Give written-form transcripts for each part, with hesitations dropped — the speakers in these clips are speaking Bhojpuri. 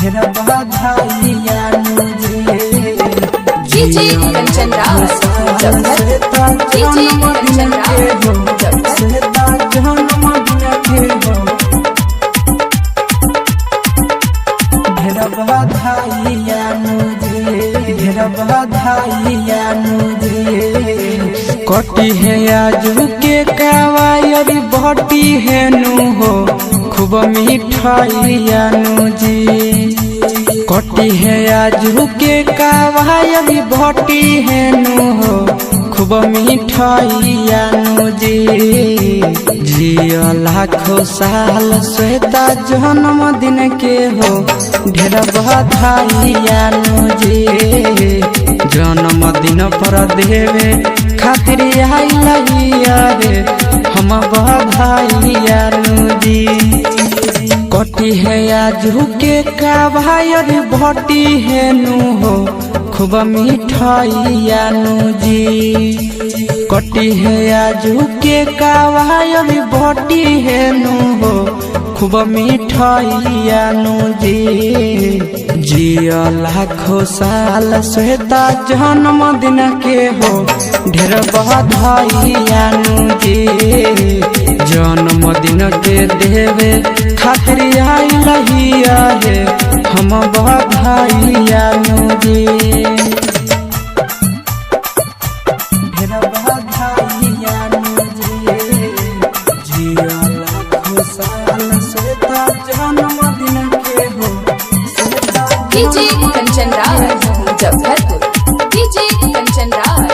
ढेर बधाइया मुझे डीजे कंचन राज डीजे कंचन राज ढेर बधाइया मुझे कटी है आजू के कावायरी बटी है नु हो खूब मिठाइया जी कटी है आजू के कावायरी बटी है नु हो खूब मिठाइया जी जिया लाखों साल श्वेता जन्मदिन के हो ढेर बधाइया जी जन्मदिन पर देवे खातिर आइला रे हम बधाइया जी कटी है आजू के कावायर भटी है नु हो खूब मिठाइया जी कटी है आजू के कावायर भटी है नु हो खूब मिठाइया जी जिया लाखों साल श्वेता जन्मदिन के हो ढेर बधाइया जी जन्मदिन के देवे खातिर आइला रे हम बधाइया जी ढेर बधाइया जी जिया लाखों साल श्वेता जन्मदिन के हो डीजे कंचन राज मुजफ्फरपुर डीजे कंचन राज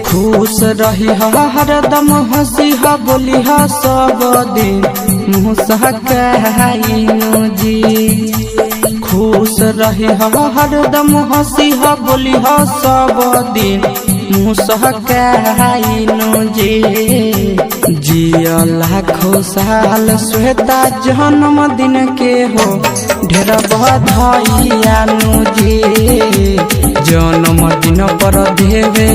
खुश रही हरदम हंसी बोली सब दिन मुस्काइनु जी खुश रही हरदम हंसी बोली सब दिन मुस्काइनु जी जिया लाखों साल श्वेता जन्मदिन के हो ढेर बधाइया जी जन्मदिन पर देवे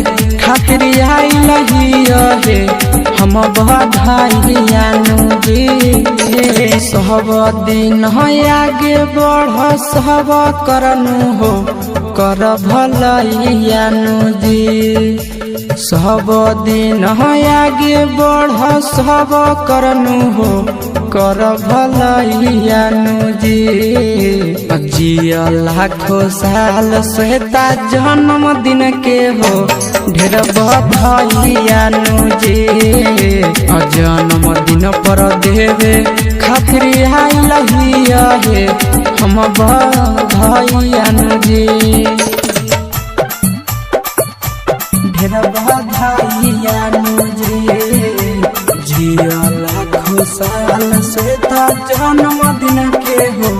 खातिर आइला रे हम बधाइया जी सब दिन आगे बढ़ सब करनु हो कर भलैया जी सब दिन आगे बढ़ सब करनु हो कर भलैया जी जिया लाखों साल श्वेता जन्मदिन के हो ढेर बधाइया जी जन्मदिन पर देवे खातिर आइला रे हम बधाइया जी ढेर बधाइया जी जिया लाखों साल श्वेता जन्मदिन के हो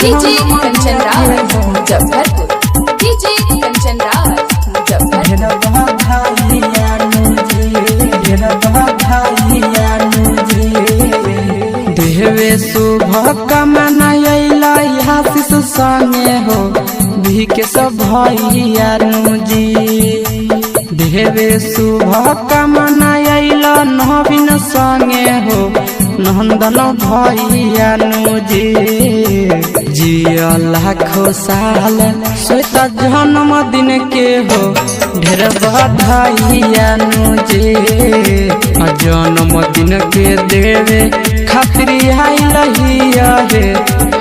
डीजे कंचन राज मुजफ्फरपुर डीजे कंचन राज ढेर बधाइया जी देवे शुभ कामना अइला आशीष संगे हो भी के सब भैया जी देवे शुभ कामना अइला नवीन संगे हो नंदन भैया जी जिया लाखों साल श्वेता जन्मदिन के हो ढेर बधाइया जी जन्मदिन के देवे खातिर आइला रे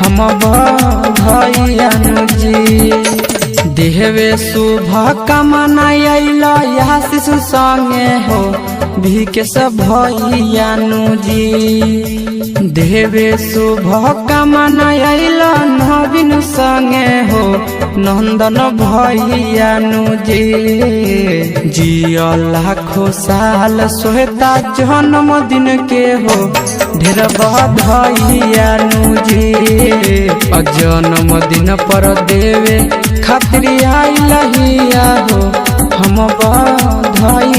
हम बधाइया जी देवे शुभ कामना अइला आशीष संगे हो भी के सब भैया जी देवे शुभ कामना अइला नवीन संगे हो नंदन भैया जी जिया लाखों साल श्वेता जन्मदिन के हो ढेर बधाइया जी जन्मदिन पर देवे खातिर आइला हो हम बधाई